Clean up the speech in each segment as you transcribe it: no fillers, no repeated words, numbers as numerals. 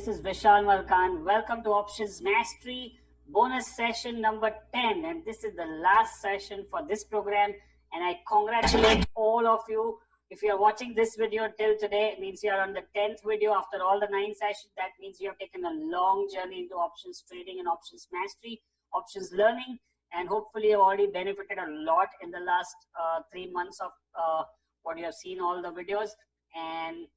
this is Vishal Malkan. Welcome to Options Mastery bonus session number 10. And this is the last session for this program. And I congratulate all of you. If you are watching this video till today, it means you are on the 10th video after all the 9 sessions. That means you have taken a long journey into options trading and options mastery, options learning. And hopefully you've already benefited a lot in the last 3 months of what you have seen all the videos. And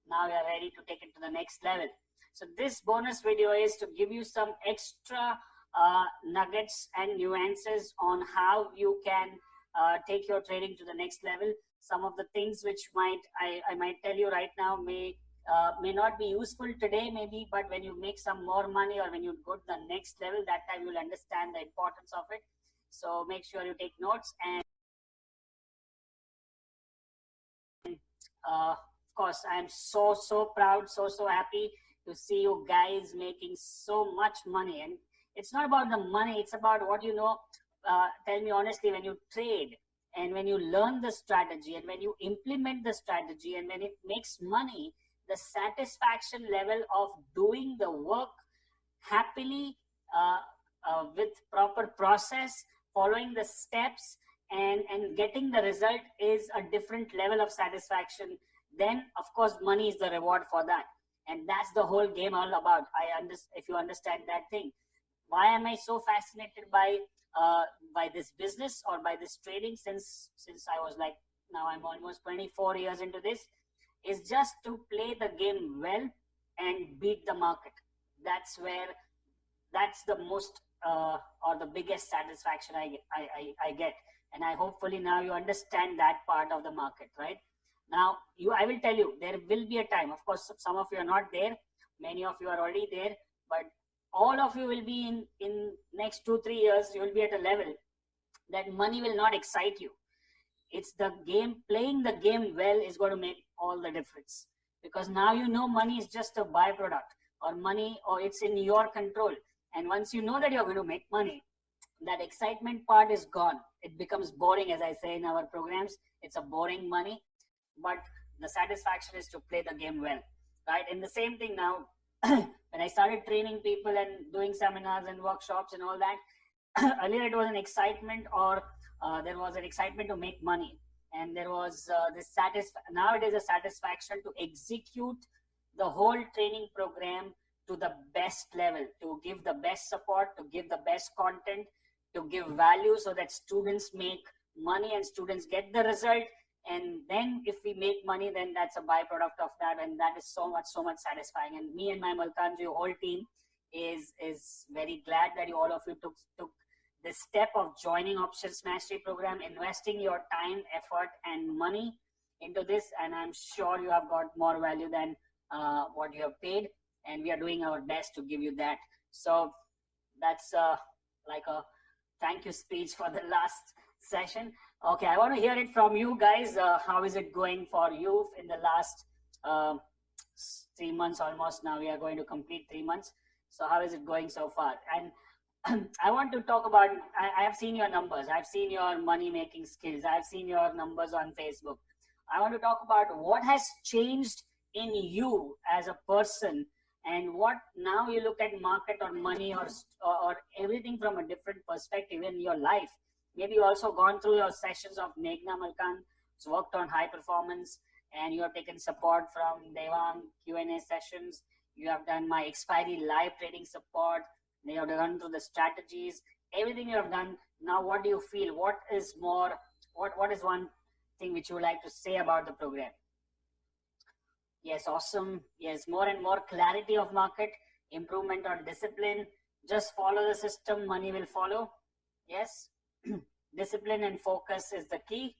now you are ready to take it to the next level. So this bonus video is to give you some extra nuggets and nuances on how you can take your trading to the next level. Some of the things which I might tell you right now may not be useful today maybe, but when you make some more money or when you go to the next level, that time you'll understand the importance of it. So make sure you take notes. And of course, I'm so proud, so happy to see you guys making so much money. And it's not about the money, it's about what you know. Tell me honestly, when you trade and when you learn the strategy and when you implement the strategy and when it makes money, the satisfaction level of doing the work happily with proper process, following the steps and getting the result is a different level of satisfaction. Then of course money is the reward for that, and that's the whole game all about. If you understand that thing. Why am I so fascinated by this business or by this trading since I was like, now I'm almost 24 years into this, is just to play the game well and beat the market. That's the most or the biggest satisfaction I get. And I hopefully now you understand that part of the market, right? Now, I will tell you, there will be a time, of course, some of you are not there, many of you are already there, but all of you will be in next 2-3 years, you will be at a level that money will not excite you. It's the game, playing the game well is going to make all the difference, because now you know money is just a byproduct, or it's in your control. And once you know that you're going to make money, that excitement part is gone. It becomes boring, as I say in our programs. It's a boring money, but the satisfaction is to play the game well, right? And the same thing now, when I started training people and doing seminars and workshops and all that, earlier it was an excitement, or there was an excitement to make money, and there was now it is a satisfaction to execute the whole training program to the best level, to give the best support, to give the best content, to give value so that students make money and students get the result. And then if we make money, then that's a byproduct of that, and that is so much satisfying. And me and my Malkanji whole team is very glad that all of you took the step of joining Options Mastery program, investing your time, effort and money into this, and I'm sure you have got more value than what you have paid, and we are doing our best to give you that. So that's like a thank you speech for the last session. Okay, I want to hear it from you guys. How is it going for you in the last 3 months almost? Now we are going to complete 3 months. So how is it going so far? And I want to talk about, I have seen your numbers. I've seen your money making skills. I've seen your numbers on Facebook. I want to talk about what has changed in you as a person, and what now you look at market or money or everything from a different perspective in your life. Maybe you also gone through your sessions of Meghna Malkan, who's worked on high performance, and you have taken support from Devang Q&A sessions. You have done my expiry live trading support. You have gone through the strategies, everything you have done. Now, what do you feel? What is more? What is one thing which you would like to say about the program? Yes, awesome. Yes, more and more clarity of market, improvement on discipline. Just follow the system, money will follow. Yes. Discipline and focus is the key.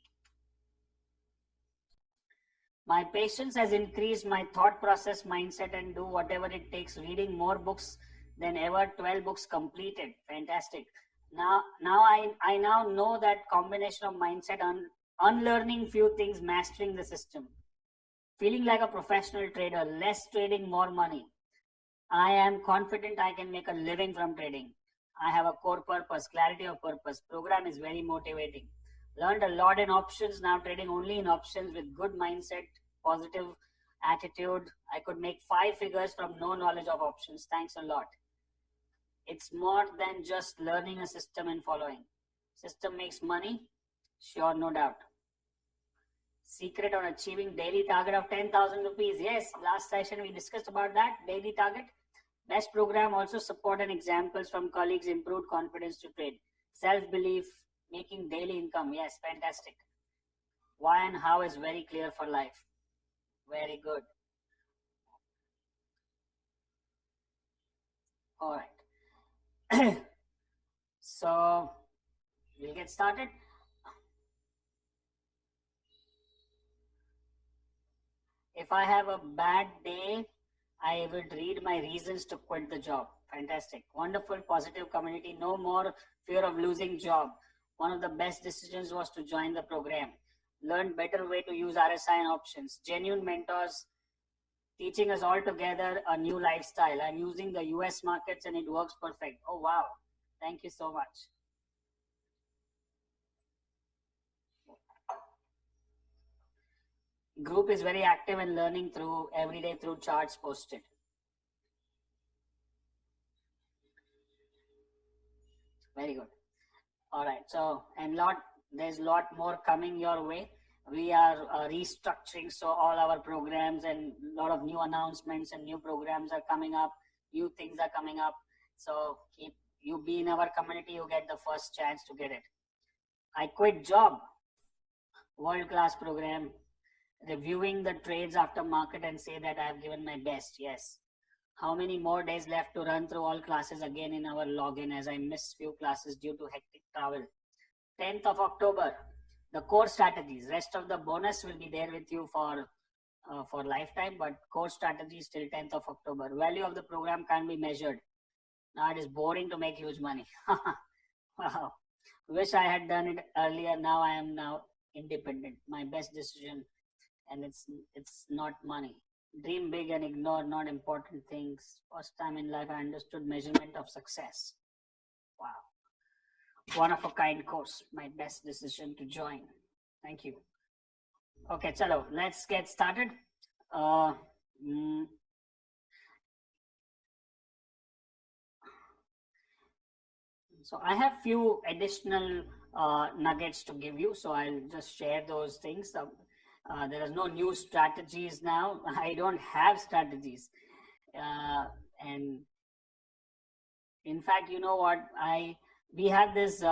My patience has increased, my thought process, mindset, and do whatever it takes. Reading more books than ever, 12 books completed. Fantastic. Now I now know that combination of mindset, unlearning few things, mastering the system. Feeling like a professional trader, less trading, more money. I am confident I can make a living from trading. I have a core purpose, clarity of purpose. Program is very motivating. Learned a lot in options, now trading only in options with good mindset, positive attitude. I could make 5 figures from no knowledge of options. Thanks a lot. It's more than just learning a system and following. System makes money? Sure, no doubt. Secret on achieving daily target of 10,000 rupees. Yes, last session we discussed about that, daily target. Best program also support and examples from colleagues, improved confidence to trade. Self-belief, making daily income. Yes, fantastic. Why and how is very clear for life. Very good. All right. So we'll get started. If I have a bad day, I would read my reasons to quit the job. Fantastic. Wonderful, positive community. No more fear of losing job. One of the best decisions was to join the program. Learn better way to use RSI and options. Genuine mentors teaching us all together a new lifestyle. I'm using the US markets and it works perfect. Oh, wow. Thank you so much. Group is very active and learning through every day through charts posted. Very good. All right. So, and there's a lot more coming your way. We are restructuring, so all our programs and a lot of new announcements and new programs are coming up. New things are coming up. So keep you be in our community, you get the first chance to get it. I quit job. World-class program. Reviewing the trades after market and say that I have given my best. Yes. How many more days left to run through all classes again in our login, as I missed few classes due to hectic travel. 10th of October, the core strategies. Rest of the bonus will be there with you for lifetime, but core strategies till 10th of October. Value of the program can't be measured. Now it is boring to make huge money. Wow. Wish I had done it earlier. Now I am now independent. My best decision, and it's not money. Dream big and ignore not important things. First time in life I understood measurement of success. Wow. One of a kind course. My best decision to join. Thank you. Okay, chalo, let's get started. So I have few additional nuggets to give you. So I'll just share those things. There is no new strategies now. I don't have strategies. And in fact, you know what? We have this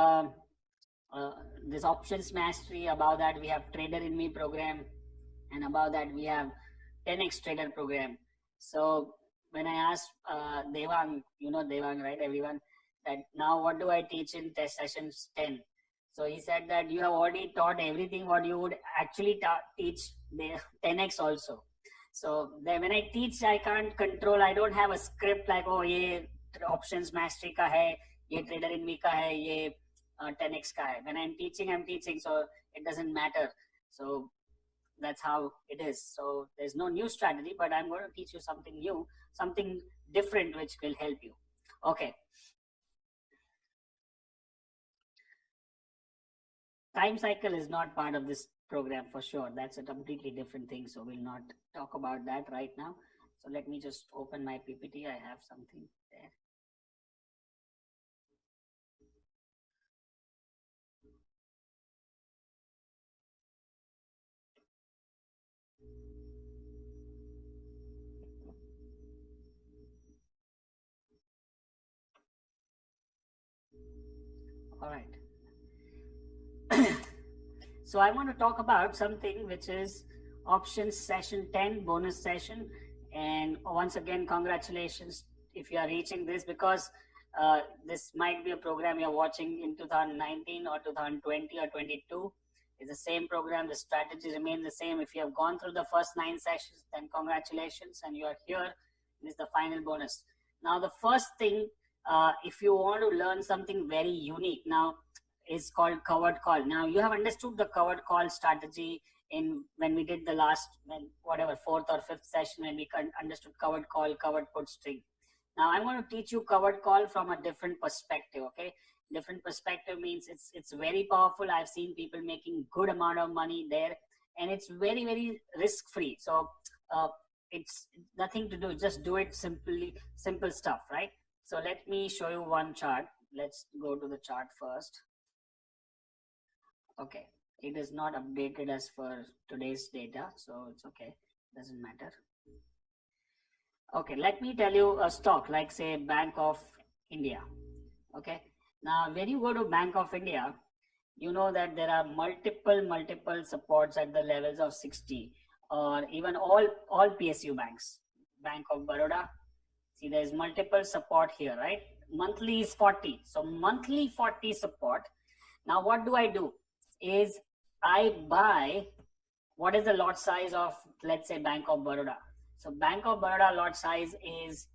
this options mastery. Above that, we have Trader in Me program, and above that, we have 10x Trader program. So when I asked Devang, you know Devang, right? Everyone, that now what do I teach in test sessions 10? So he said that you have already taught everything what you would actually teach the 10x also. So then when I teach, I can't control. I don't have a script like, oh, ye options mastery ka hai, ye Trader in Me ka hai, ye 10x ka hai. When I'm teaching, so it doesn't matter. So that's how it is. So there's no new strategy, but I'm going to teach you something new, something different, which will help you. Okay. Time cycle is not part of this program for sure. That's a completely different thing. So we'll not talk about that right now. So let me just open my PPT. I have something there. All right. So I want to talk about something which is options session 10 bonus session. And once again, congratulations if you are reaching this, because this might be a program you're watching in 2019 or 2020 or 22. It's the same program. The strategy remains the same. If you have gone through the first 9 sessions, then congratulations, and you are here. This is the final bonus. Now, the first thing, if you want to learn something very unique, now is called covered call. Now you have understood the covered call strategy in when we did the last, whatever, 4th or 5th session, when we understood covered call, covered put string. Now I'm going to teach you covered call from a different perspective. Okay, different perspective means it's very powerful. I've seen people making good amount of money there, and it's very risk free. So it's nothing to do, just do it simple stuff, right? So let me show you one chart. Let's go to the chart first. Okay, it is not updated as for today's data, so it's okay, doesn't matter. Okay, let me tell you a stock like say Bank of India. Okay, now when you go to Bank of India, you know that there are multiple supports at the levels of 60, or even all PSU banks. Bank of Baroda, see there's multiple support here, right? Monthly is 40, so monthly 40 support. Now what do I do is I buy, what is the lot size of, let's say, Bank of Baroda. So Bank of Baroda lot size is,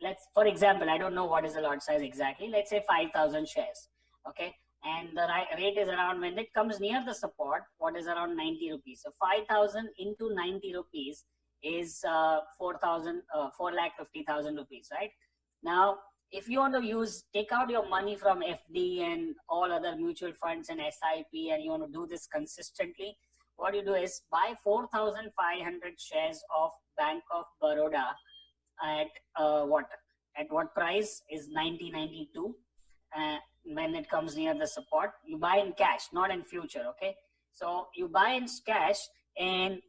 let's, for example, I don't know what is the lot size exactly, let's say 5,000 shares. Okay, and the rate is around, when it comes near the support, what is around 90 rupees. So 5,000 into 90 rupees is 4,50,000 rupees, right? Now, if you want to use, take out your money from FD and all other mutual funds and SIP, and you want to do this consistently, what you do is buy 4,500 shares of Bank of Baroda at what price is 90.92. When it comes near the support, you buy in cash, not in future. Okay, so you buy in cash, and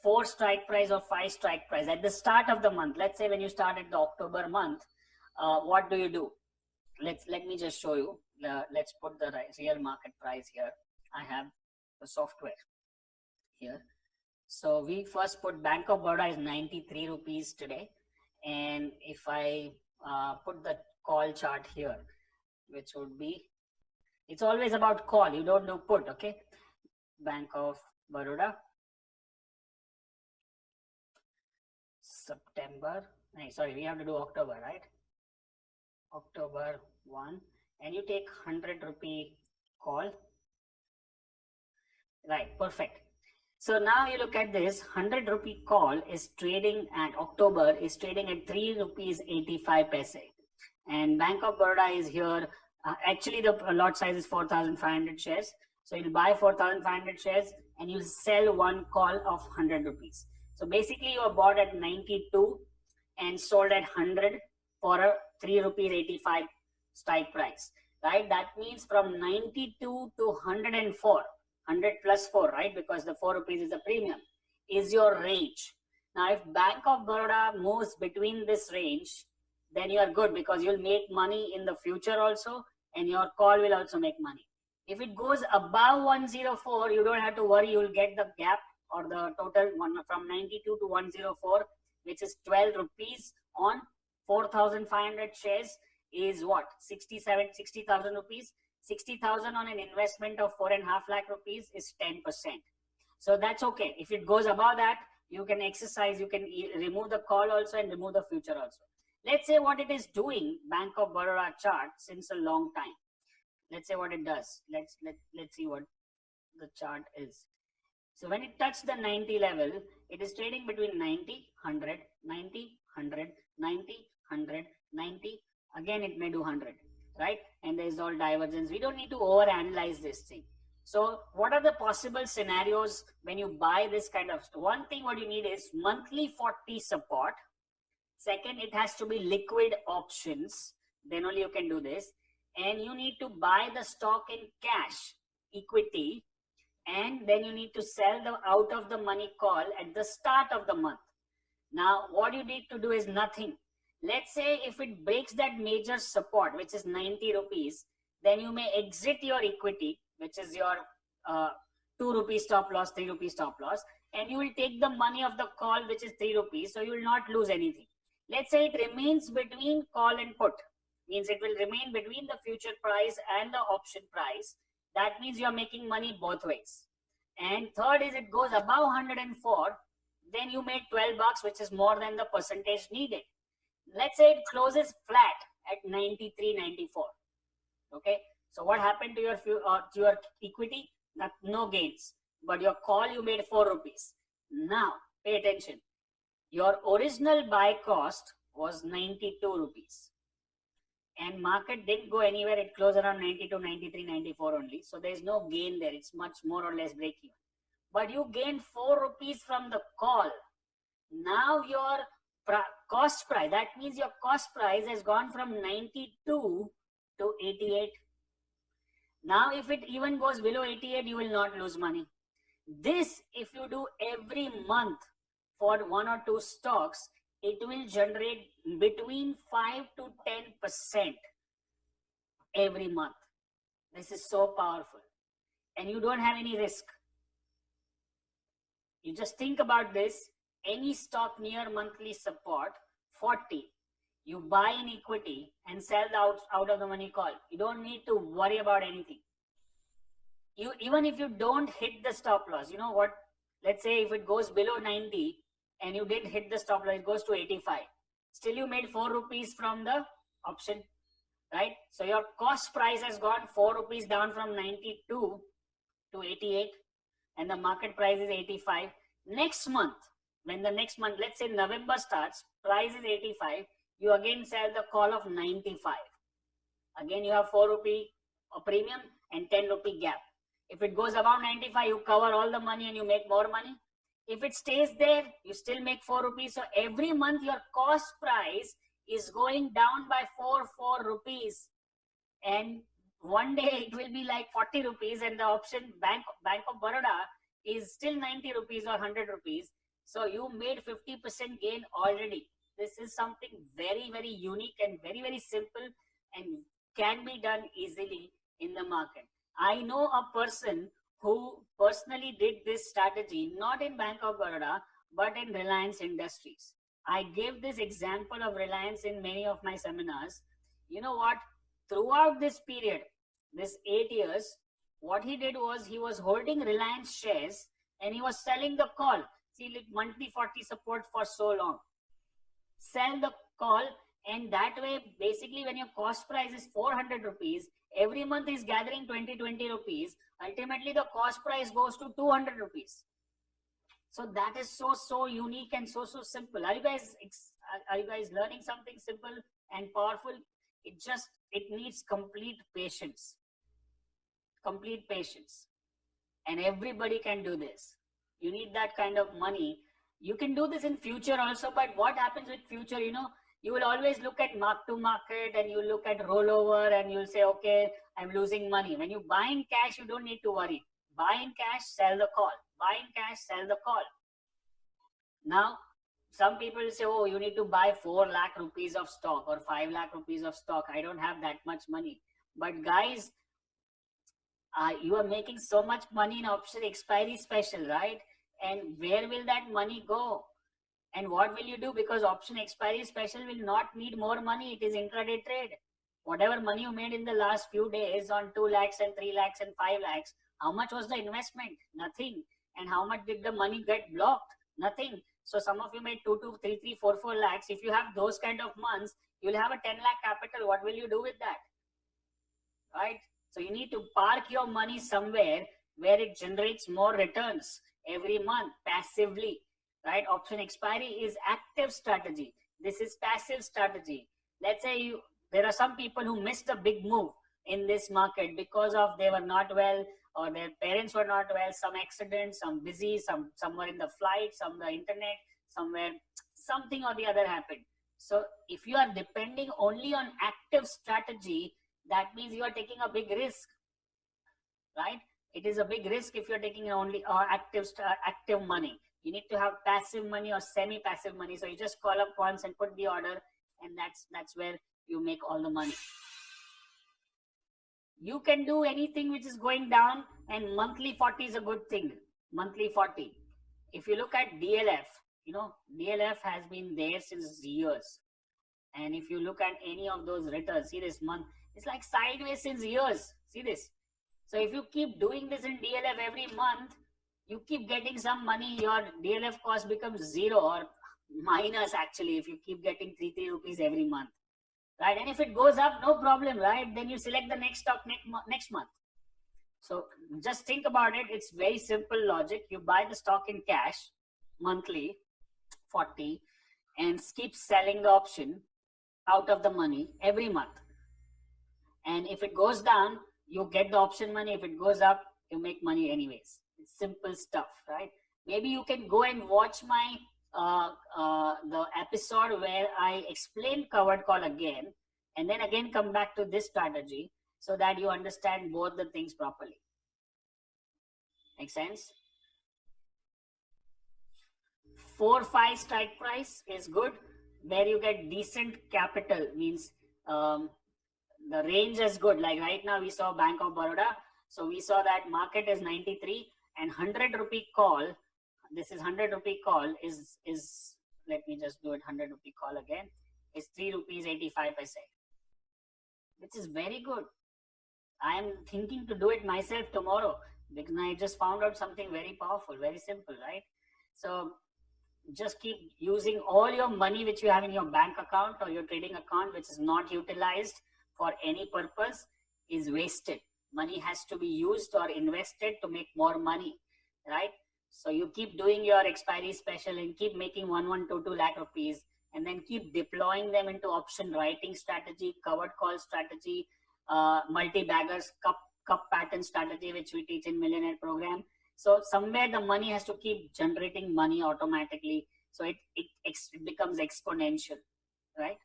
4 strike price or 5 strike price at the start of the month. Let's say when you start at the October month, what do you do? Let me just show you. Let's put the real market price here. I have the software here. So we first put Bank of Baroda is 93 rupees today, and if I put the call chart here, which would be, it's always about call, you don't do put. Okay, Bank of Baroda, September, sorry, we have to do October, right? October 1, and you take 100 rupee call, right? Perfect. So now you look at this 100 rupee call is trading at October, is trading at 3 rupees 85 paise, and Bank of Baroda is here. Actually, the lot size is 4,500 shares. So you'll buy 4,500 shares and you sell one call of 100 rupees. So basically, you are bought at 92 and sold at 100 for a 3 rupees 85 strike price, right? That means from 92 to 104, 100 plus 4, right? Because the 4 rupees is a premium, is your range. Now, if Bank of Baroda moves between this range, then you are good, because you'll make money in the future also, and your call will also make money. If it goes above 104, you don't have to worry, you will get the gap or the total one from 92 to 104, which is 12 rupees on 4,500 shares is what? 60,000 rupees. 60,000 on an investment of 4.5 lakh rupees is 10%. So that's okay. If it goes above that, you can exercise, you can remove the call also and remove the future also. Let's say what it is doing, Bank of Baroda chart, since a long time. Let's say what it does. Let's see what the chart is. So when it touched the 90 level, it is trading between 90, 100, 90, 100, 90, 100, 90. Again, it may do 100, right? And there is all divergence. We don't need to overanalyze this thing. So what are the possible scenarios when you buy this kind of stuff? One thing what you need is monthly 40 support. Second, it has to be liquid options. Then only you can do this. And you need to buy the stock in cash, equity. And then you need to sell the out of the money call at the start of the month. Now, what you need to do is nothing. Let's say if it breaks that major support, which is 90 rupees, then you may exit your equity, which is your 2 rupees stop loss, 3 rupees stop loss, and you will take the money of the call, which is 3 rupees, so you will not lose anything. Let's say it remains between call and put, means it will remain between the future price and the option price. That means you are making money both ways. And third is it goes above 104, then you make 12 bucks, which is more than the percentage needed. Let's say it closes flat at 93, 94. Okay, so what happened to your equity? No gains, but your call you made 4 rupees. Now pay attention. Your original buy cost was 92 rupees, and market didn't go anywhere. It closed around 92, 93, 94 only. So there is no gain there. It's much more or less break even. But you gained 4 rupees from the call. Now your cost price, that means your cost price has gone from 92 to 88. Now if it even goes below 88, you will not lose money. This, if you do every month for 1 or 2 stocks, it will generate between 5 to 10% every month. This is so powerful, and you don't have any risk. You just think about this. Any stock near monthly support 40, you buy in equity and sell out of the money call. You don't need to worry about anything. You, even if you don't hit the stop loss, you know what, let's say if it goes below 90 and you didn't hit the stop loss, it goes to 85, still you made 4 rupees from the option, right? So your cost price has gone 4 rupees down from 92 to 88, and the market price is 85. Next month, when the next month, let's say November starts, price is 85, you again sell the call of 95. Again, you have 4 rupee premium and 10 rupee gap. If it goes above 95, you cover all the money and you make more money. If it stays there, you still make 4 rupees. So every month your cost price is going down by 4 rupees. And one day it will be like 40 rupees, and the option Bank of Baroda is still 90 rupees or 100 rupees. So you made 50% gain already. This is something very, very unique and very, very simple and can be done easily in the market. I know a person who personally did this strategy, not in Bank of Baroda, but in Reliance Industries. I gave this example of Reliance in many of my seminars. You know what? Throughout this period, this 8 years, what he did was he was holding Reliance shares and he was selling the call. See, monthly 40 support for so long. Sell the call, and that way, basically, when your cost price is 400 rupees, every month is gathering 20 rupees. Ultimately, the cost price goes to 200 rupees. So that is so unique and so simple. Are you guys learning something simple and powerful? It needs complete patience. Complete patience. And everybody can do this. You need that kind of money. You can do this in future also, but what happens with future, you will always look at mark to market and you look at rollover and you'll say, okay, I'm losing money. When you buy in cash, you don't need to worry. Buy in cash, sell the call. Buy in cash, sell the call. Now, some people say, oh, you need to buy 4 lakh rupees of stock or 5 lakh rupees of stock. I don't have that much money. But guys, you are making so much money in option expiry special, right? And where will that money go? And what will you do? Because option expiry special will not need more money. It is intraday trade. Whatever money you made in the last few days on 2 lakhs and 3 lakhs and 5 lakhs, how much was the investment? Nothing. And how much did the money get blocked? Nothing. So some of you made 2, 3, 4 lakhs. If you have those kind of months, you'll have a 10 lakh capital. What will you do with that? Right? So you need to park your money somewhere where it generates more returns every month passively, right? Option expiry is active strategy. This is passive strategy. Let's say there are some people who missed a big move in this market because of they were not well or their parents were not well, some accident, some busy, somewhere in the flight, some the internet, somewhere something or the other happened. So if you are depending only on active strategy, that means you are taking a big risk, right? It is a big risk if you're taking only active money. You need to have passive money or semi-passive money. So you just call up once and put the order, and that's where you make all the money. You can do anything which is going down, and monthly 40 is a good thing. Monthly 40. If you look at DLF, DLF has been there since years. And if you look at any of those returns, see this month, it's like sideways since years. See this. So if you keep doing this in DLF every month, you keep getting some money, your DLF cost becomes 0 or minus actually if you keep getting 3 rupees every month, right? And if it goes up, no problem, right? Then you select the next stock next month. So just think about it. It's very simple logic. You buy the stock in cash monthly, 40, and keep selling the option out of the money every month. And if it goes down, you get the option money. If it goes up, you make money anyways. It's simple stuff, right? Maybe you can go and watch my the episode where I explain covered call again, and then again come back to this strategy so that you understand both the things properly. Make sense? 4-5 strike price is good, where you get decent capital, means the range is good. Like right now we saw Bank of Baroda, so we saw that market is 93 and 100 rupee call. This is 100 rupee call is let me just do it. 100 rupee call again is 3 rupees 85 paise, which is very good. I am thinking to do it myself tomorrow because I just found out something very powerful, very simple, right? So just keep using all your money which you have in your bank account or your trading account, which is not utilized for any purpose, is wasted. Money has to be used or invested to make more money, right? So you keep doing your expiry special and keep making 1122 lakh rupees, and then keep deploying them into option writing strategy, covered call strategy, multi-baggers, cup pattern strategy, which we teach in Millionaire Program. So somewhere the money has to keep generating money automatically. So it becomes exponential, right?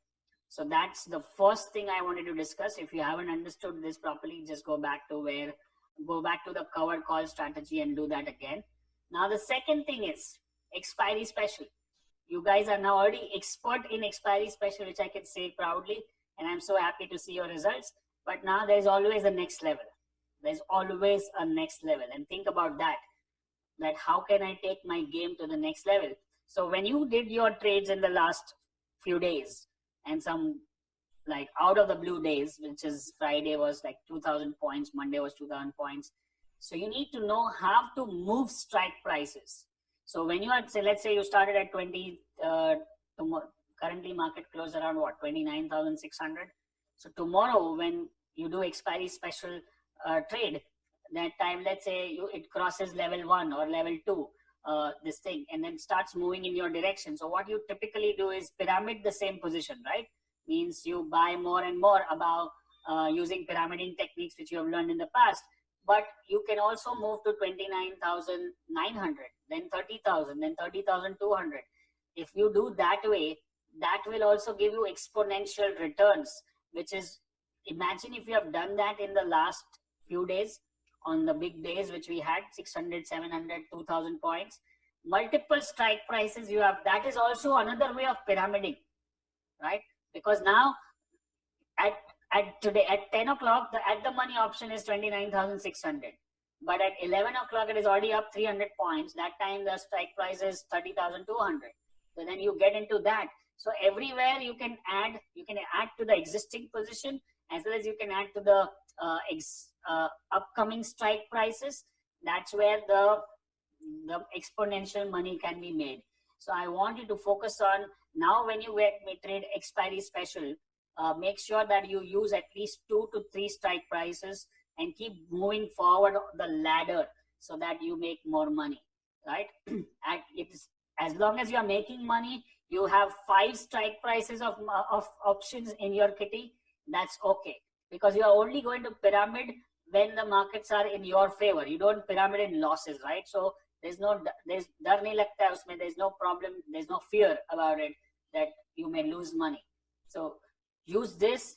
So that's the first thing I wanted to discuss. If you haven't understood this properly, just go back to the covered call strategy and do that again. Now the second thing is expiry special. You guys are now already expert in expiry special, which I can say proudly, and I'm so happy to see your results. But now there's always a next level. There's always a next level. And think about that how can I take my game to the next level? So when you did your trades in the last few days, and some like out of the blue days, which is Friday was like 2000 points, Monday was 2000 points. So you need to know how to move strike prices. So when you are, say, let's say you started at 20, currently market closed around what, 29,600. So tomorrow when you do expiry special trade, that time, let's say it crosses level 1 or level 2, this thing, and then starts moving in your direction. So what you typically do is pyramid the same position, right? Means you buy more and more above using pyramiding techniques which you have learned in the past. But you can also move to 29,900, then 30,000, then 30,200. If you do that way, that will also give you exponential returns, which is, imagine if you have done that in the last few days, on the big days which we had, 600, 700, 2000 points, multiple strike prices you have. That is also another way of pyramiding, right? Because now today at 10 o'clock, the at the money option is 29,600. But at 11 o'clock, it is already up 300 points. That time the strike price is 30,200. So then you get into that. So everywhere you can add to the existing position, as well as you can add to the upcoming strike prices. That's where the exponential money can be made. So I want you to focus on, now when you trade expiry special, make sure that you use at least 2 to 3 strike prices and keep moving forward the ladder so that you make more money, right? And it's, as long as you are making money, you have 5 strike prices of options in your kitty, that's okay, because you are only going to pyramid when the markets are in your favor. You don't pyramid in losses, right? So there's dar nahi lagta hai usme, there's no problem, there's no fear about it that you may lose money. So use this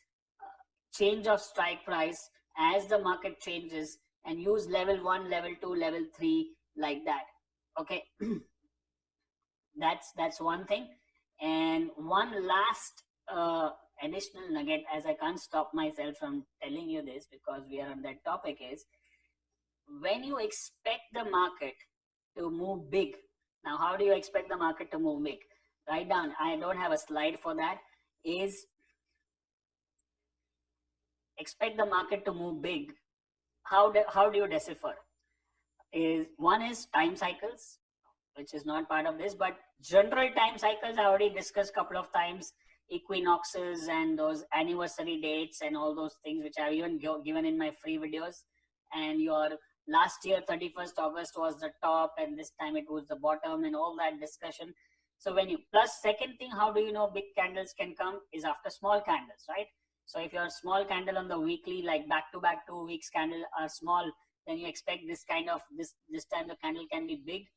change of strike price as the market changes, and use level 1, level 2, level 3 like that. Okay. That's one thing. And one last additional nugget, as I can't stop myself from telling you this because we are on that topic, is when you expect the market to move big. Now, how do you expect the market to move big? Write down, I don't have a slide for that, is expect the market to move big. How do you decipher? One is time cycles, which is not part of this, but general time cycles I already discussed a couple of times, equinoxes and those anniversary dates and all those things, which I've even given in my free videos. And your last year 31st August was the top, and this time it was the bottom, and all that discussion. So when you, plus second thing, how do you know big candles can come, is after small candles, right? So if your small candle on the weekly, like back to back 2 weeks candle are small, then you expect this kind of, this time the candle can be big.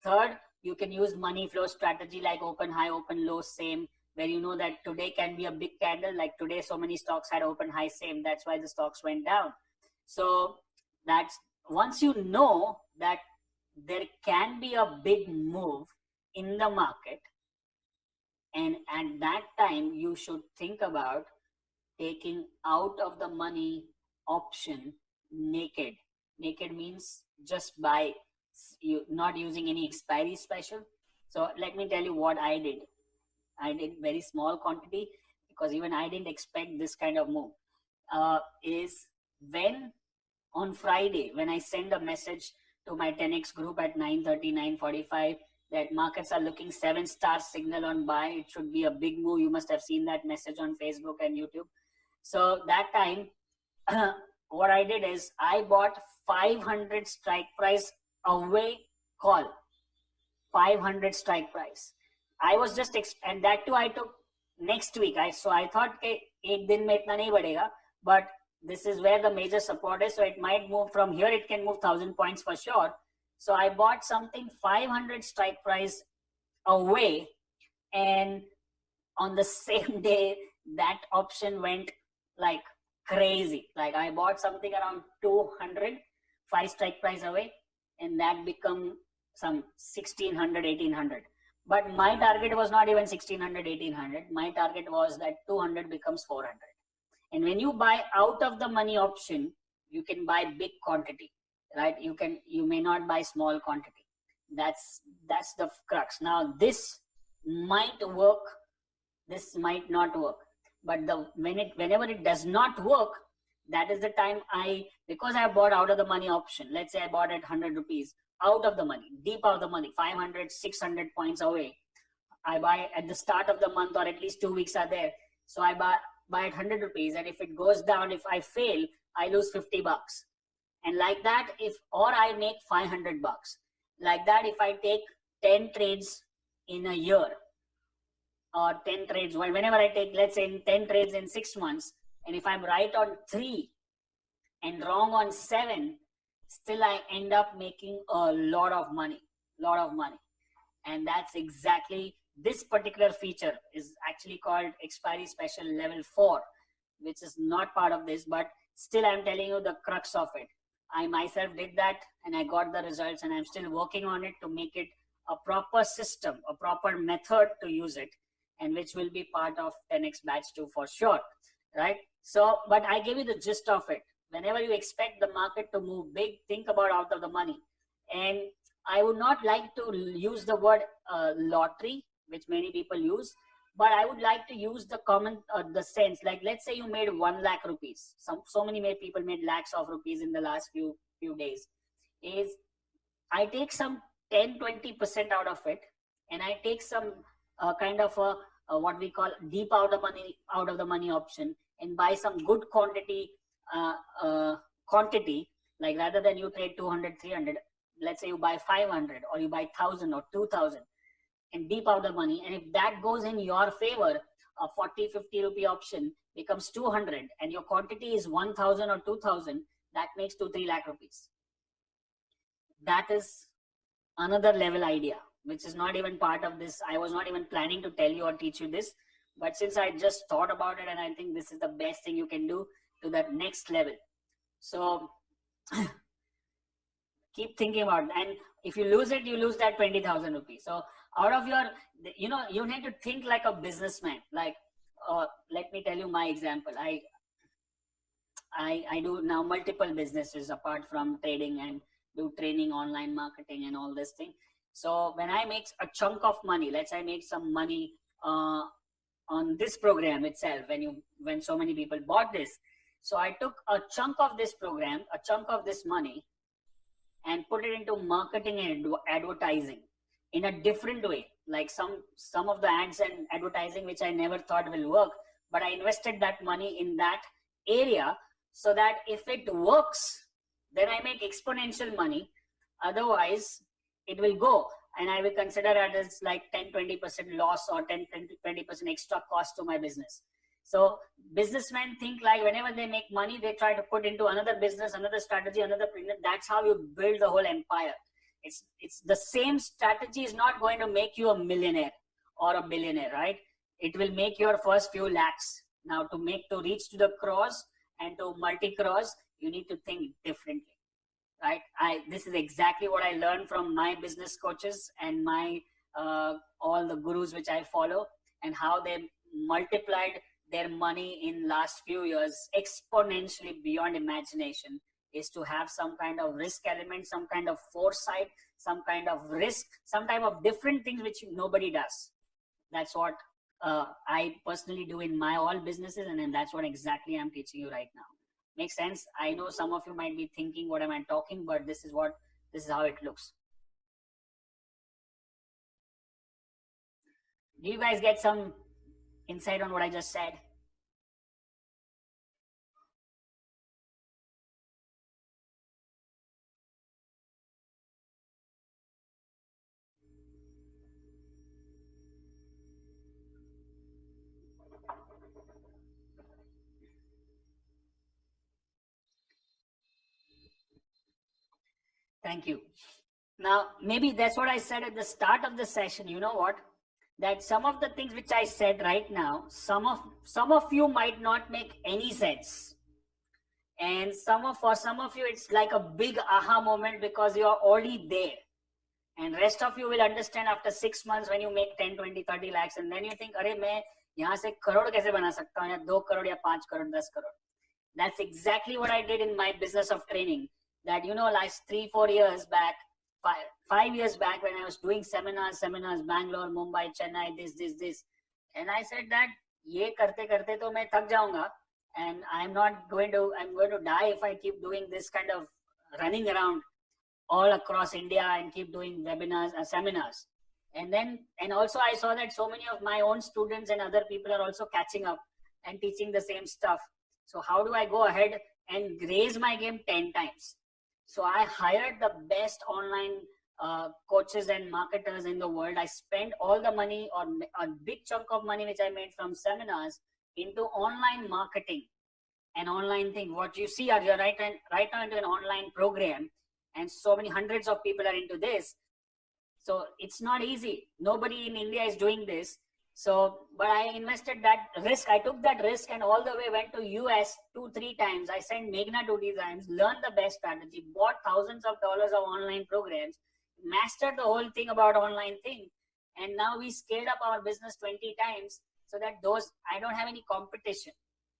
Third, You can use money flow strategy like open high, open low, same, where you know that today can be a big candle. Like today, so many stocks had open high, same. That's why the stocks went down. So that's once you know that there can be a big move in the market, and at that time you should think about taking out of the money option naked. Naked means just buy, you not using any expiry special. So let me tell you what I did. I did very small quantity because even I didn't expect this kind of move. Is when on Friday, when I send a message to my 10x group at 9:30, 9:45, that markets are looking 7-star signal on buy, it should be a big move. You must have seen that message on Facebook and YouTube. So that time, what I did is I bought 500 strike price away call. 500 strike price. I was just, and that too I took next week. So I thought, okay, ek din mein itna nahi badega, but this is where the major support is. So it might move from here. It can move 1,000 points for sure. So I bought something 500 strike price away, and on the same day, that option went like crazy. Like I bought something around 200, 5 strike price away, and that become some 1,600, 1,800. But my target was not even 1,600, 1,800. My target was that 200 becomes 400. And when you buy out of the money option, you can buy big quantity, right? You may not buy small quantity. That's the crux. Now this might work, this might not work, but whenever it does not work, that is the time because I bought out of the money option. Let's say I bought at 100 rupees out of the money, deep out of the money, 500, 600 points away. I buy at the start of the month, or at least 2 weeks are there. So I buy at 100 rupees, and if it goes down, if I fail, I lose 50 bucks. And like that, or I make 500 bucks. Like that, if I take 10 trades in a year, or 10 trades, whenever I take, let's say 10 trades in 6 months, and if I'm right on 3 and wrong on 7, still I end up making a lot of money. And that's exactly, this particular feature is actually called expiry special level 4, which is not part of this, but still I'm telling you the crux of it. I myself did that and I got the results, and I'm still working on it to make it a proper system, a proper method to use it, and which will be part of 10x batch 2 for sure, right? So, but I gave you the gist of it. Whenever you expect the market to move big, think about out of the money. And I would not like to use the word lottery, which many people use, but I would like to use the common, the sense, like let's say you made 1 lakh rupees. So many people made lakhs of rupees in the last few days. Is I take some 10-20% out of it, and I take some kind of a what we call deep out of the money option, and buy some good quantity, like rather than you trade 200, 300, let's say you buy 500 or you buy 1,000 or 2,000 and deep out the money. And if that goes in your favor, a 40, 50 rupee option becomes 200 and your quantity is 1,000 or 2,000, that makes 2-3 lakh rupees. That is another level idea, which is not even part of this. I was not even planning to tell you or teach you this, but since I just thought about it, and I think this is the best thing you can do to that next level. So keep thinking about it. And if you lose it, you lose that 20,000 rupees. So out of your, you need to think like a businessman. Like, let me tell you my example. I do now multiple businesses apart from trading, and do training, online marketing, and all this thing. So when I make a chunk of money, let's say I make some money on this program itself, when so many people bought this. So I took a chunk of this program, a chunk of this money, and put it into marketing and advertising in a different way. Like some of the ads and advertising which I never thought will work, but I invested that money in that area, so that if it works, then I make exponential money. Otherwise, it will go, and I will consider it as like 10-20% loss or 10-20% extra cost to my business. So businessmen think like whenever they make money, they try to put into another business, another strategy, another. That's how you build the whole empire. It's the same strategy is not going to make you a millionaire or a billionaire, right? It will make your first few lakhs. Now to reach to the crores and to multi-crores, you need to think differently, right? This is exactly what I learned from my business coaches and my all the gurus which I follow, and how they multiplied their money in last few years exponentially beyond imagination, is to have some kind of risk element, some kind of foresight, some kind of risk, some type of different things which nobody does. That's what I personally do in my all businesses, and then that's what exactly I'm teaching you right now. Makes sense? I know some of you might be thinking, what am I talking? But this is how it looks. Do you guys get some insight on what I just said? Thank you. Now, maybe that's what I said at the start of the session. You know what? That some of the things which I said right now, some of you might not make any sense. And for some of you, it's like a big aha moment because you're already there. And rest of you will understand after 6 months when you make 10, 20, 30 lakhs. And then you think, अरे मैं यहाँ से करोड़ कैसे बना सकता हूँ, या 2 crore या 5 crore, 10 crore. That's exactly what I did in my business of training. That, you know, last 3-4 years back, 5 years back, when I was doing seminars, Bangalore, Mumbai, Chennai, this. And I said that, ये करते करते तो मैं थक जाऊंगा, and I'm going to die if I keep doing this kind of running around all across India and keep doing webinars and seminars. And also I saw that so many of my own students and other people are also catching up and teaching the same stuff. So how do I go ahead and raise my game 10 times? So I hired the best online coaches and marketers in the world. I spent all the money, or a big chunk of money which I made from seminars, into online marketing and online thing. What you see are you're right now into an online program, and so many hundreds of people are into this. So it's not easy. Nobody in India is doing this. So, but I invested that risk. I took that risk and all the way went to US 2-3 times. I sent Meghna to designs, learned the best strategy, bought thousands of dollars of online programs, mastered the whole thing about online thing. And now we scaled up our business 20 times, so that I don't have any competition.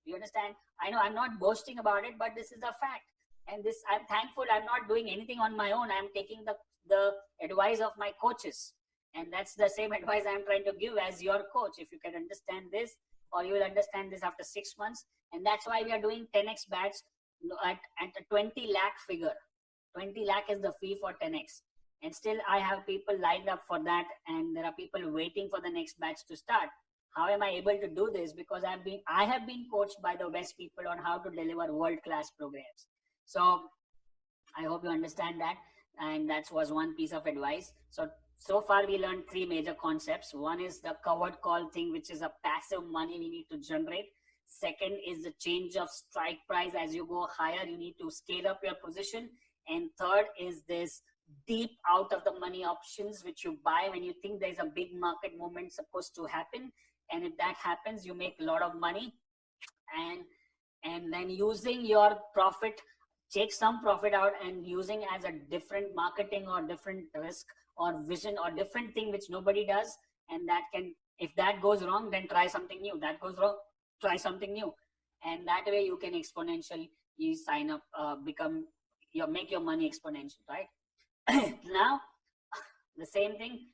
You understand? I know I'm not boasting about it, but this is the fact. And this, I'm thankful I'm not doing anything on my own. I'm taking the advice of my coaches. And that's the same advice I'm trying to give as your coach. If you can understand this, or you will understand this after 6 months. And that's why we are doing 10x batch at a 20 lakh figure. 20 lakh is the fee for 10x. And still I have people lined up for that. And there are people waiting for the next batch to start. How am I able to do this? Because I have been coached by the best people on how to deliver world-class programs. So I hope you understand that. And that was one piece of advice. So far we learned 3 major concepts. One is the covered call thing, which is a passive money we need to generate. Second is the change of strike price. As you go higher, you need to scale up your position. And third is this deep out of the money options, which you buy when you think there's a big market movement supposed to happen. And if that happens, you make a lot of money. And then using your profit, take some profit out and using as a different marketing or different risk or vision or different thing which nobody does. And that can, if that goes wrong, then try something new. That goes wrong, try something new. And that way you can exponentially sign up, make your money exponential, right? Now, the same thing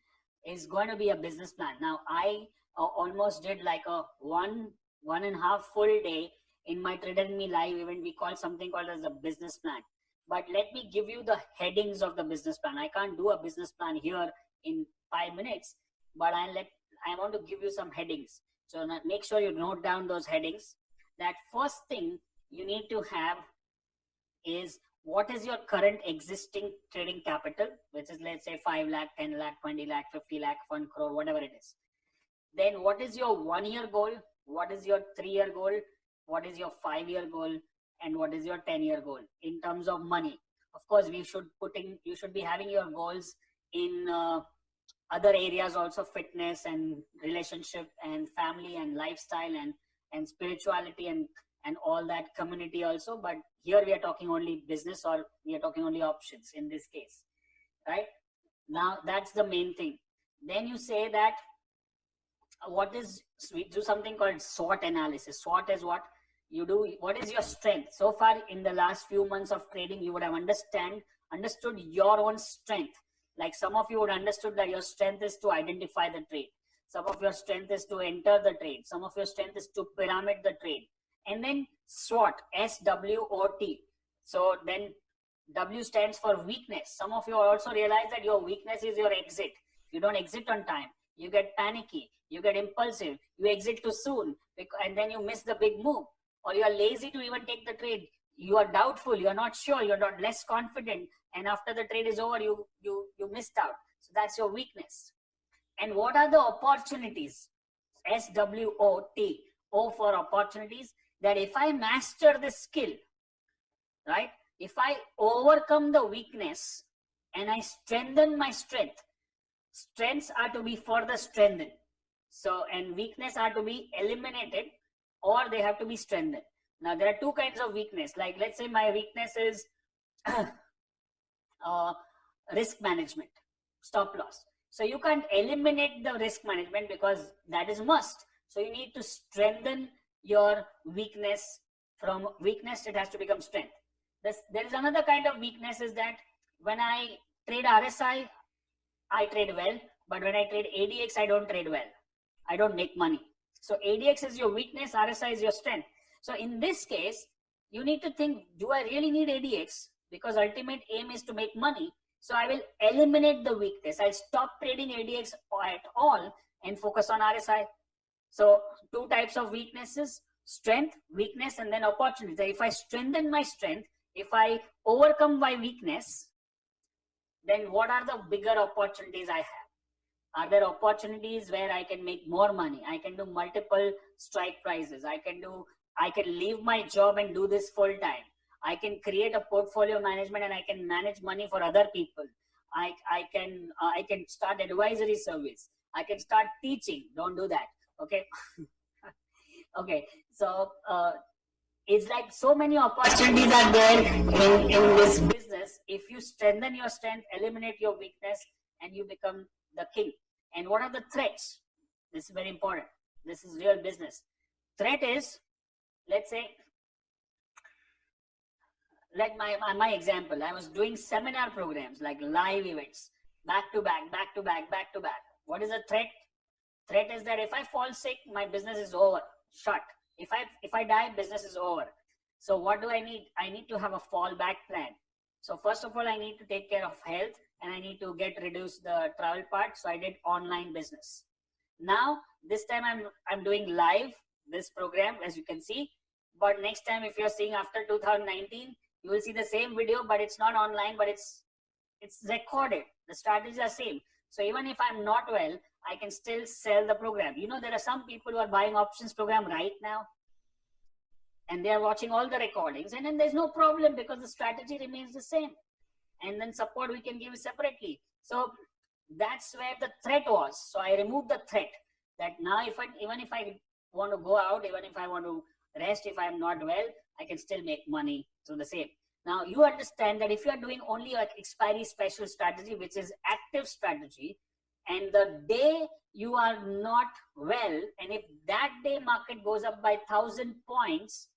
is going to be a business plan. Now, I almost did like a one and a half full day in my Trader Me live event. We call something called as a business plan. But let me give you the headings of the business plan. I can't do a business plan here in 5 minutes, but I want to give you some headings. So make sure you note down those headings. That first thing you need to have is, what is your current existing trading capital, which is, let's say 5 lakh, 10 lakh, 20 lakh, 50 lakh, 1 crore, whatever it is. Then what is your 1-year goal? What is your 3-year goal? What is your 5-year goal? And what is your 10-year goal in terms of money? Of course, you should be having your goals in other areas also, fitness and relationship and family and lifestyle and spirituality and all that, community also. But here we are talking only business, or we are talking only options in this case, right? Now that's the main thing. Then you say that we do something called SWOT analysis. SWOT is what you do, what is your strength. So far in the last few months of trading, you would have understood your own strength. Like some of you would understood that your strength is to identify the trade. Some of your strength is to enter the trade. Some of your strength is to pyramid the trade. And then SWOT, SWOT. So then W stands for weakness. Some of you also realize that your weakness is your exit. You don't exit on time. You get panicky. You get impulsive. You exit too soon, and then you miss the big move. Or you are lazy to even take the trade. You are doubtful. You are not sure. You are not less confident. And after the trade is over, you missed out. So that's your weakness. And what are the opportunities? SWOT. O for opportunities. That if I master this skill, right? If I overcome the weakness and I strengthen my strength, strengths are to be further strengthened. So, and weakness are to be eliminated, or they have to be strengthened. Now, there are two kinds of weakness. Like, let's say my weakness is risk management, stop loss. So you can't eliminate the risk management because that is must. So you need to strengthen your weakness. From weakness, it has to become strength. There is another kind of weakness, is that when I trade RSI, I trade well, but when I trade ADX, I don't trade well. I don't make money. So ADX is your weakness, RSI is your strength. So in this case, you need to think, do I really need ADX? Because ultimate aim is to make money. So I will eliminate the weakness. I'll stop trading ADX at all and focus on RSI. So two types of weaknesses: strength, weakness, and then opportunity. If I strengthen my strength, if I overcome my weakness, then what are the bigger opportunities I have? Are there opportunities where I can make more money? I can do multiple strike prices. I can leave my job and do this full time. I can create a portfolio management and I can manage money for other people. I can start advisory service. I can start teaching. Don't do that. Okay. Okay. So it's like so many opportunities are there in this business. If you strengthen your strength, eliminate your weakness, and you become the king. And what are the threats? This is very important. This is real business. Threat is, let's say, like my example, I was doing seminar programs, like live events, back to back, back to back, back to back. What is the threat? Threat is that if I fall sick, my business is over, shut. If I die, business is over. So what do I need? I need to have a fallback plan. So first of all, I need to take care of health, and I need to reduce the travel part. So I did online business. Now this time I'm doing live this program, as you can see. But next time, if you're seeing after 2019, you will see the same video, but it's not online, but it's recorded. The strategies are same. So even if I'm not well, I can still sell the program. You know, there are some people who are buying options program right now, and they are watching all the recordings, and then there's no problem because the strategy remains the same. And then support we can give separately. So that's where the threat was. So I removed the threat, that now even if I want to go out, even if I want to rest, if I'm not well, I can still make money through the same. Now you understand that if you are doing only an expiry special strategy, which is active strategy, and the day you are not well, and if that day market goes up by 1,000 points,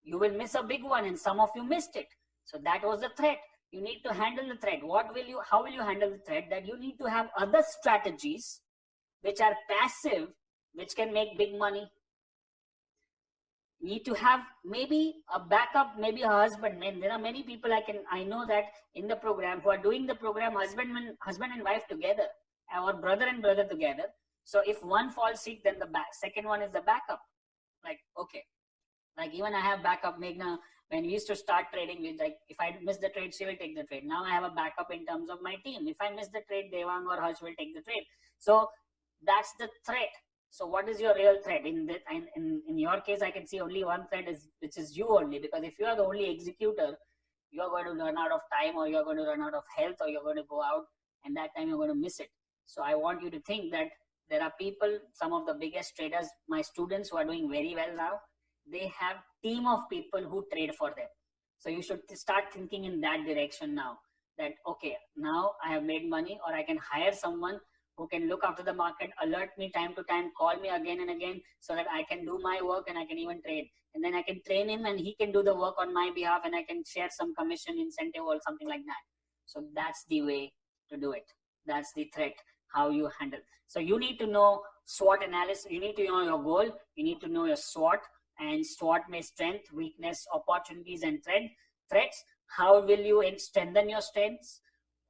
you will miss a big one, and some of you missed it. So that was the threat. You need to handle the threat. How will you handle the threat? That you need to have other strategies which are passive, which can make big money. Need to have maybe a backup, maybe a husband. And there are many people I know that in the program who are doing the program husband and wife together, or brother and brother together. So if one falls sick, then the second one is the backup. Like, okay, like even I have backup. Meghna, when we used to start trading, with like if I miss the trade, she will take the trade. Now I have a backup in terms of my team. If I miss the trade, Devang or Harsh will take the trade. So that's the threat. So what is your real threat? In your case, I can see only one threat, which is you only, because if you are the only executor, you're going to run out of time, or you're going to run out of health, or you're going to go out and that time you're going to miss it. So I want you to think that there are people, some of the biggest traders, my students who are doing very well now, they have team of people who trade for them. So you should start thinking in that direction now, that okay, now I have made money, or I can hire someone who can look after the market, alert me time to time, call me again and again, so that I can do my work and I can even trade. And then I can train him and he can do the work on my behalf, and I can share some commission incentive or something like that. So that's the way to do it. That's the threat, how you handle. So you need to know SWOT analysis. You need to know your goal. You need to know your SWOT, and SWOT means strength, weakness, opportunities, and threats. How will you strengthen your strengths?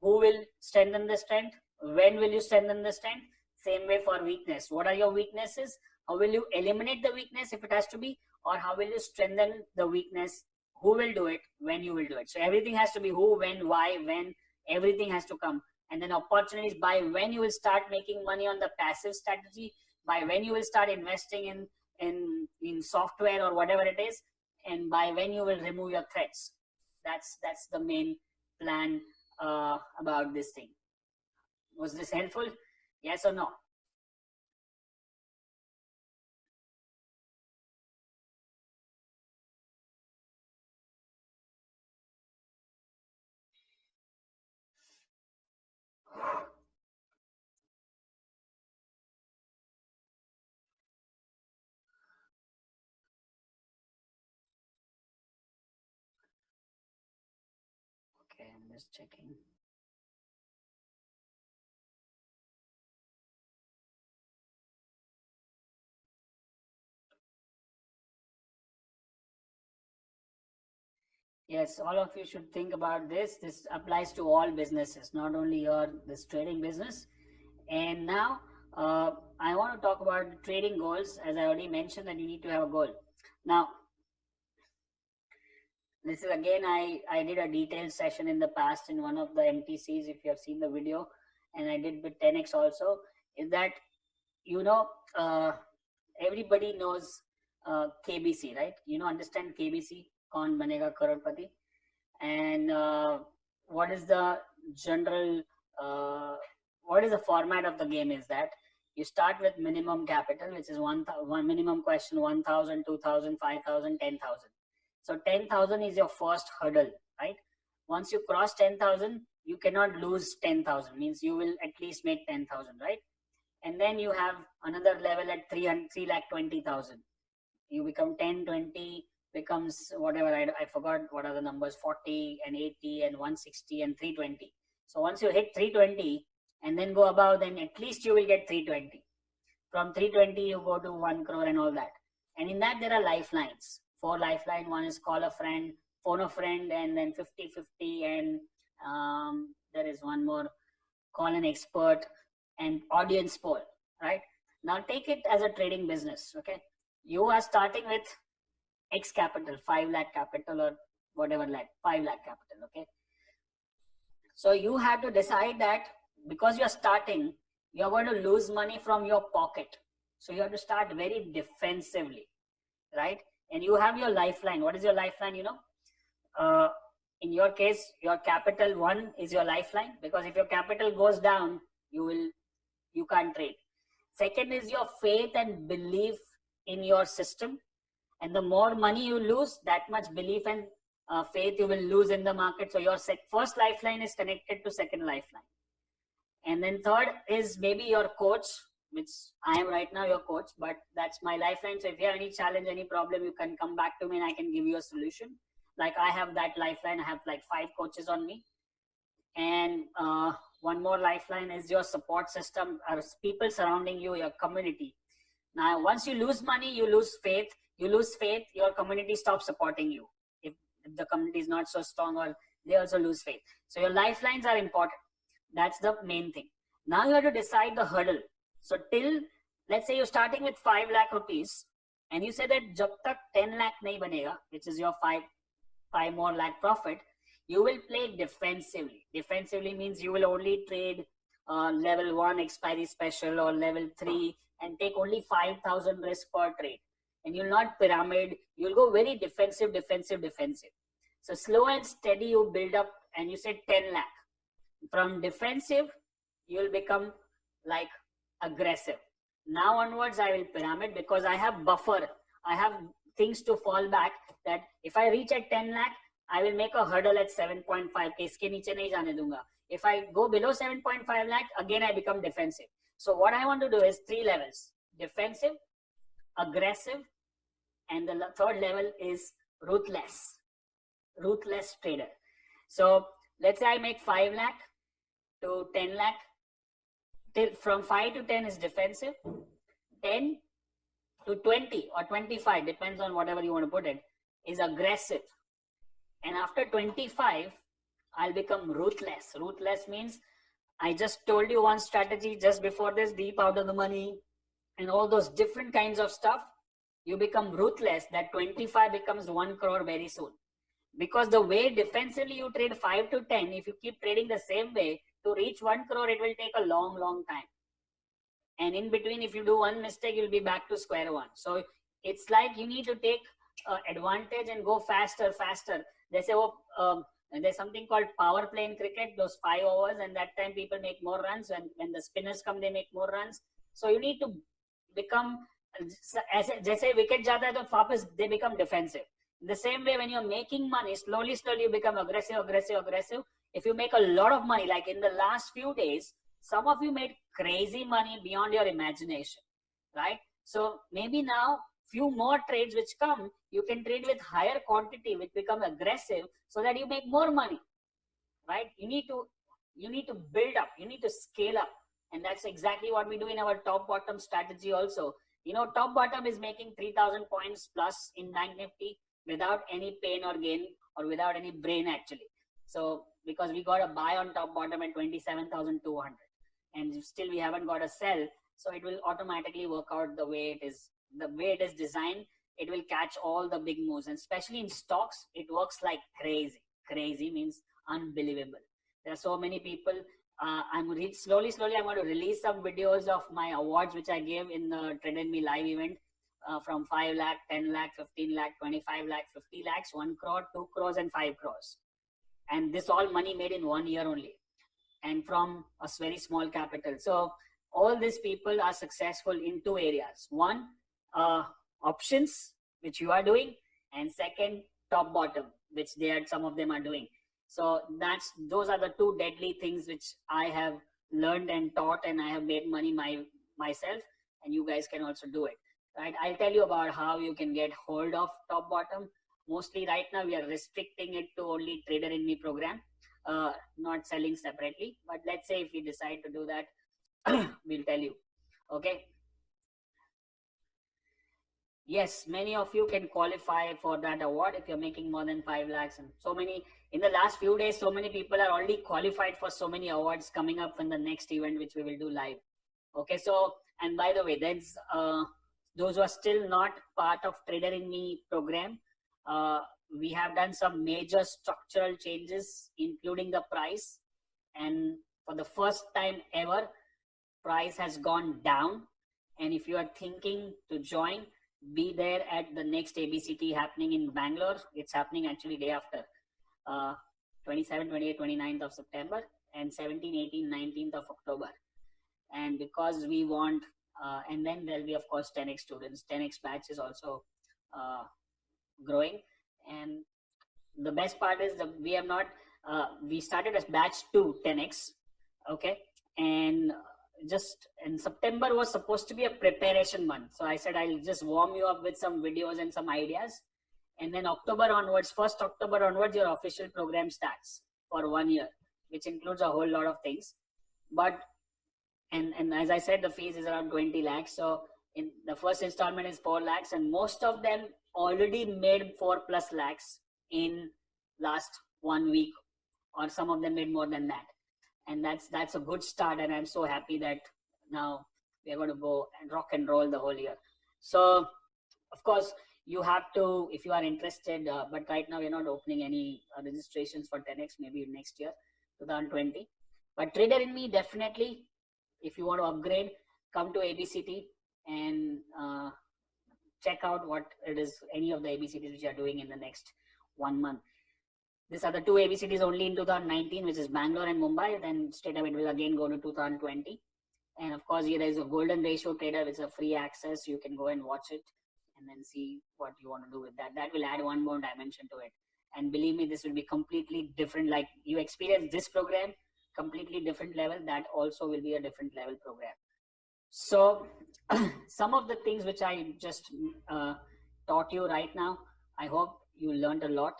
Who will strengthen the strength? When will you strengthen the strength? Same way for weakness. What are your weaknesses? How will you eliminate the weakness if it has to be? Or how will you strengthen the weakness? Who will do it? When you will do it? So everything has to be who, when, why, when. Everything has to come. And then opportunities, by when you will start making money on the passive strategy, by when you will start investing in software or whatever it is, and by when you will remove your threats. That's the main plan about this thing. Was this helpful? Yes or no? Okay, I'm just checking. Yes, all of you should think about this. This applies to all businesses, not only this trading business. And now I want to talk about trading goals. As I already mentioned, that you need to have a goal. Now, this is again, I did a detailed session in the past in one of the MTCs, if you have seen the video, and I did with 10x also, is that, everybody knows KBC, right? Understand KBC, Kaun Banega Crorepati? And what is the general, what is the format of the game is that you start with minimum capital, which is one minimum question, 1,000, 2,000, 5,000, 10,000. So 10,000 is your first hurdle, right? Once you cross 10,000, you cannot lose 10,000, means you will at least make 10,000, right? And then you have another level at 3,20,000. You become 10, 20, becomes whatever, I forgot what are the numbers, 40 and 80 and 160 and 320. So once you hit 320 and then go above, then at least you will get 320. From 320 you go to 1 crore and all that. And in that there are lifelines. 4 lifeline. One is call a friend, phone a friend, and then 50-50, and there is one more, call an expert, and audience poll, right? Now take it as a trading business, okay? You are starting with X capital, 5 lakh capital, or whatever lakh, 5 lakh capital, okay? So you have to decide that because you're starting, you're going to lose money from your pocket. So you have to start very defensively, right? And you have your lifeline. What is your lifeline? In your case, your capital 1 is your lifeline, because if your capital goes down, you can't trade. Second is your faith and belief in your system. And the more money you lose, that much belief and faith you will lose in the market. So your first lifeline is connected to second lifeline. And then third is maybe your coach, which I am right now your coach, but that's my lifeline. So if you have any challenge, any problem, you can come back to me and I can give you a solution. Like I have that lifeline. I have like 5 coaches on me. And one more lifeline is your support system, or people surrounding you, your community. Now, once you lose money, you lose faith. You lose faith, your community stops supporting you. If the community is not so strong, or they also lose faith. So your lifelines are important. That's the main thing. Now you have to decide the hurdle. So till, let's say you're starting with 5 lakh rupees, and you say that jab tak 10 lakh nahi banega, which is your 5 more lakh profit, you will play defensively. Defensively means you will only trade level 1 expiry special or level 3 and take only 5,000 risk per trade. And you'll not pyramid, you'll go very defensive. So slow and steady you build up, and you say 10 lakh. From defensive, you'll become like aggressive. Now onwards, I will pyramid because I have buffer. I have things to fall back, that if I reach at 10 lakh, I will make a hurdle at 7.5. Iske niche nahi jane dunga. If I go below 7.5 lakh, again I become defensive. So what I want to do is 3 levels: defensive, aggressive, and the third level is ruthless. Ruthless trader. So let's say I make 5 lakh to 10 lakh. Till from 5 to 10 is defensive. 10 to 20 or 25, depends on whatever you want to put it, is aggressive. And after 25, I'll become ruthless. Ruthless means I just told you one strategy just before this: deep out of the money and all those different kinds of stuff. You become ruthless. That 25 becomes 1 crore very soon. Because the way defensively you trade 5 to 10, if you keep trading the same way, to reach 1 crore, it will take a long time. And in between, if you do one mistake, you'll be back to square one. So it's like you need to take advantage and go faster. They say, there's something called power play in cricket, those 5 overs, and that time people make more runs. When the spinners come, they make more runs. So you need to become, जैसे wicket जाता है तो वापस they become defensive. In the same way, when you're making money, slowly you become aggressive. If you make a lot of money, like in the last few days, some of you made crazy money beyond your imagination, right? So maybe now few more trades which come, you can trade with higher quantity, which become aggressive, so that you make more money, right? You need to build up, you need to scale up. And that's exactly what we do in our top bottom strategy also. You know, top bottom is making 3,000 points plus in Bank Nifty without any pain or gain, or without any brain actually. So because we got a buy on top bottom at 27,200, and still we haven't got a sell, so it will automatically work out the way it is. The way it is designed, it will catch all the big moves, and especially in stocks, it works like crazy. Crazy means unbelievable. There are so many people. Slowly I'm going to release some videos of my awards which I gave in the Trade Me live event, from 5 lakh, 10 lakh, 15 lakh, 25 lakh, 50 lakhs, 1 crore, 2 crores, and 5 crores. And this all money made in 1 year only, and from a very small capital. So all these people are successful in 2 areas. One, options, which you are doing, and second, top bottom, which some of them are doing. So those are the 2 deadly things which I have learned and taught, and I have made money myself, and you guys can also do it, right? I'll tell you about how you can get hold of top bottom. Mostly right now we are restricting it to only Trader in Me program, not selling separately. But let's say if we decide to do that, we'll tell you. Okay. Yes, many of you can qualify for that award if you're making more than 5 lakhs. And so many, in the last few days, so many people are already qualified for so many awards coming up in the next event, which we will do live. Okay, so, and by the way, there's those who are still not part of Trader in Me program, we have done some major structural changes, including the price. And for the first time ever, price has gone down. And if you are thinking to join, be there at the next ABCT happening in Bangalore. It's happening actually day after, 27, 28, 29th of September, and 17, 18, 19th of October. And because we want, and then there'll be, of course, 10x students. 10x batch is also growing. And the best part is that we have not, we started as batch 2 10x, okay? And just in September was supposed to be a preparation month. So I said, I'll just warm you up with some videos and some ideas. And then October onwards, 1st October onwards, your official program starts for 1 year, which includes a whole lot of things. But, and as I said, the fees is around 20 lakhs. So in the first installment is 4 lakhs, and most of them already made 4+ lakhs in last 1 week, or some of them made more than that. And that's a good start, and I'm so happy that now we're going to go and rock and roll the whole year. So of course you have to, if you are interested, but right now we're not opening any registrations for 10x, maybe next year, 2020. But Trader in Me, definitely, if you want to upgrade, come to ABCT and check out what it is, any of the ABCTs which are doing in the next 1 month. These are the two ABCDs only in 2019, which is Bangalore and Mumbai. Then straight up it will again go to 2020. And of course, here there is a golden ratio trader, which is a free access. You can go and watch it and then see what you want to do with that. That will add one more dimension to it. And believe me, this will be completely different. Like you experience this program, completely different level. That also will be a different level program. So some of the things which I just taught you right now, I hope you learned a lot.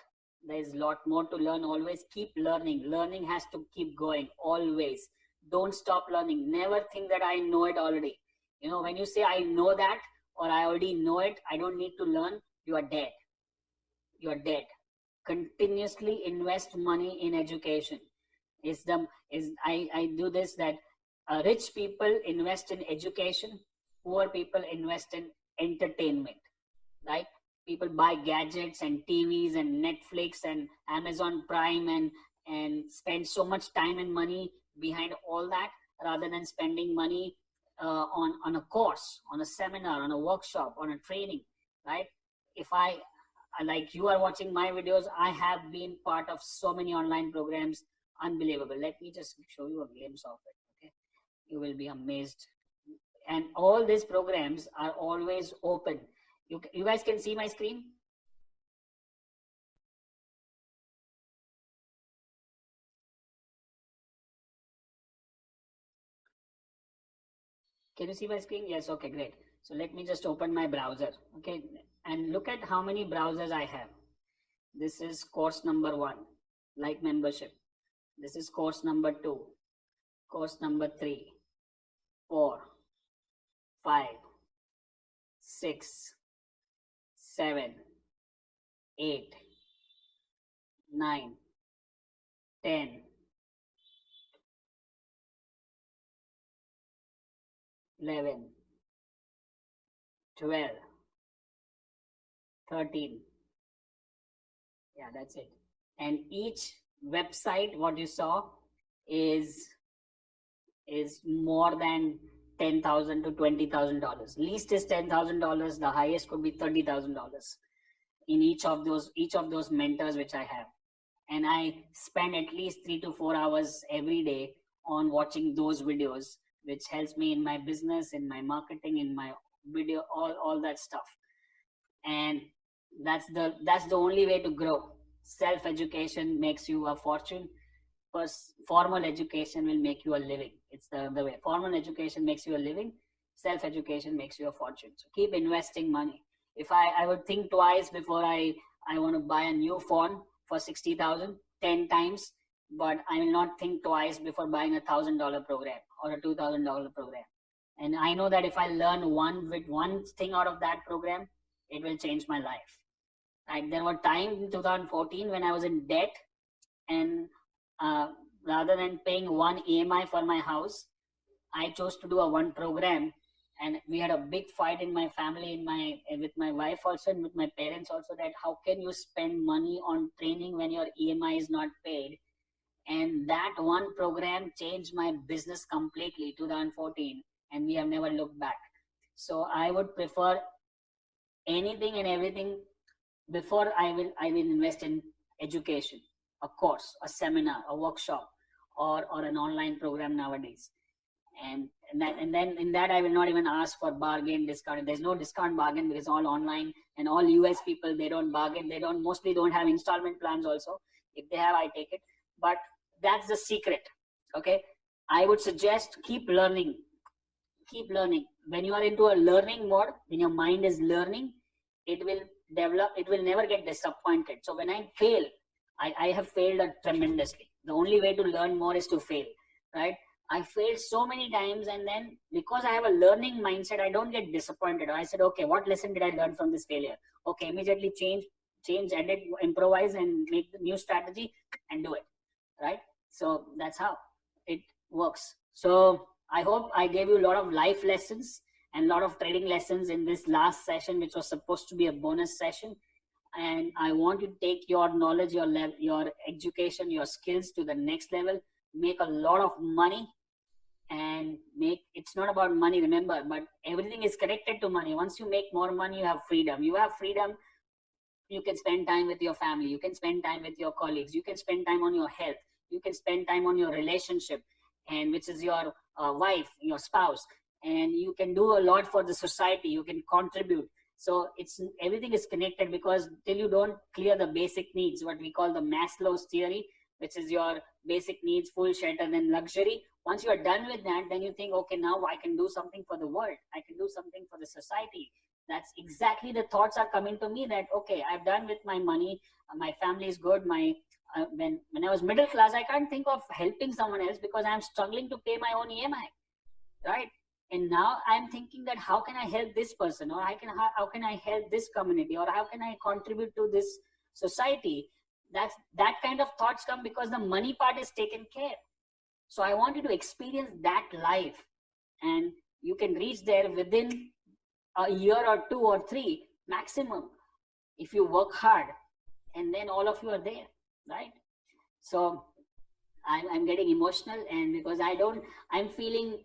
There is a lot more to learn. Always keep learning. Learning has to keep going always. Don't stop learning. Never think that I know it already. You know, when you say I know that or I already know it, I don't need to learn, you are dead. You are dead. Continuously invest money in education. I do this that rich people invest in education, poor people invest in entertainment, right? People buy gadgets and TVs and Netflix and Amazon Prime and spend so much time and money behind all that rather than spending money on a course, on a seminar, on a workshop, on a training, right? If like you are watching my videos, I have been part of so many online programs, unbelievable. Let me just show you a glimpse of it, okay? You will be amazed. And all these programs are always open. You guys can see my screen? Can you see my screen? Yes, okay, great. So let me just open my browser, okay? And look at how many browsers I have. This is course number 1, like membership. This is course number 2, course number 3, 4, 5, 6, 7, 8, 9, 10, 11, 12, 13. Yeah, that's it. And each website, what you saw, is more than $10,000 to $20,000. Least is $10,000. The highest could be $30,000 in each of those mentors which I have. And I spend at least 3 to 4 hours every day on watching those videos, which helps me in my business, in my marketing, in my video, all that stuff. And that's the only way to grow. Self-education makes you a fortune. First, formal education will make you a living. It's the way. Formal education makes you a living. Self-education makes you a fortune. So keep investing money. If I would think twice before I want to buy a new phone for 60,000, 10 times, but I will not think twice before buying $1,000 program or a $2,000 program. And I know that if I learn one thing out of that program, it will change my life. Right? There were times in 2014 when I was in debt, and rather than paying one EMI for my house, I chose to do a one program. And we had a big fight in my family, with my wife also, and with my parents also, that how can you spend money on training when your EMI is not paid? And that one program changed my business completely, 2014, and we have never looked back. So I would prefer anything and everything before I will invest in education, a course, a seminar, a workshop, or an online program nowadays. And then in that I will not even ask for bargain, discount. There's no discount bargain because all online, and all US people, they don't bargain. They mostly don't have installment plans also. If they have, I take it. But that's the secret. Okay, I would suggest keep learning. Keep learning. When you are into a learning mode, when your mind is learning, it will develop. It will never get disappointed. So when I fail, I have failed tremendously. The only way to learn more is to fail, right? I failed so many times, and then because I have a learning mindset, I don't get disappointed. I said, okay, what lesson did I learn from this failure? Okay, immediately change, edit, improvise, and make the new strategy and do it, right? So that's how it works. So I hope I gave you a lot of life lessons and a lot of trading lessons in this last session, which was supposed to be a bonus session. And I want to take your knowledge, your education, your skills to the next level, make a lot of money, and it's not about money, remember, but everything is connected to money. Once you make more money, you have freedom. You have freedom You can spend time with your family. You can spend time with your colleagues. You can spend time on your health. You can spend time on your relationship, and which is your wife, your spouse. And you can do a lot for the society. You can contribute. So it's everything is connected, because till you don't clear the basic needs, what we call the Maslow's theory, which is your basic needs, full shelter, then luxury. Once you are done with that, then you think, okay, now I can do something for the world. I can do something for the society. That's exactly the thoughts are coming to me, that, okay, I've done with my money. My family is good. When I was middle class, I can't think of helping someone else because I'm struggling to pay my own EMI, right? And now I'm thinking that how can I help this person, or how can I help this community, or how can I contribute to this society? That kind of thoughts come because the money part is taken care. So I want you to experience that life, and you can reach there within a year or 2 or 3 maximum if you work hard, and then all of you are there, right? So I'm getting emotional, and because I'm feeling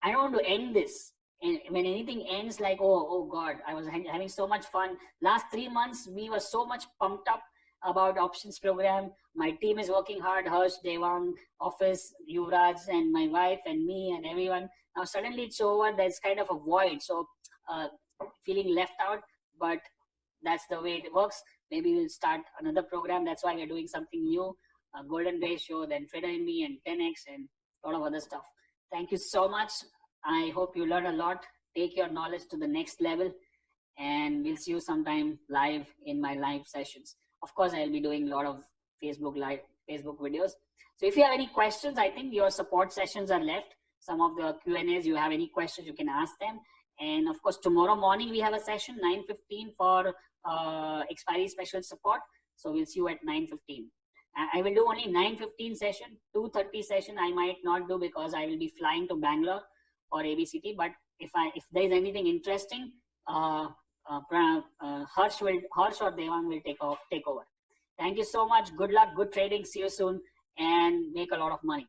I don't want to end this. And when anything ends, like, oh God, I was having so much fun. Last 3 months, we were so much pumped up about options program. My team is working hard, Harsh, Devang, office, Yuvraj, and my wife and me and everyone. Now suddenly it's over. There's kind of a void. So feeling left out, but that's the way it works. Maybe we'll start another program. That's why we're doing something new, Golden Ratio, then Trader in Me, and 10X, and a lot of other stuff. Thank you so much. I hope you learn a lot. Take your knowledge to the next level, and we'll see you sometime live in my live sessions. Of course, I'll be doing a lot of Facebook videos. So if you have any questions, I think your support sessions are left. Some of the Q&As, you have any questions, you can ask them. And of course, tomorrow morning, we have a session, 9:15 for expiry special support. So we'll see you at 9:15. I will do only 9:15 session, 2:30 session I might not do because I will be flying to Bangalore for ABCT. But if there is anything interesting, Harsh or Devang will take over. Thank you so much. Good luck, good trading. See you soon, and make a lot of money.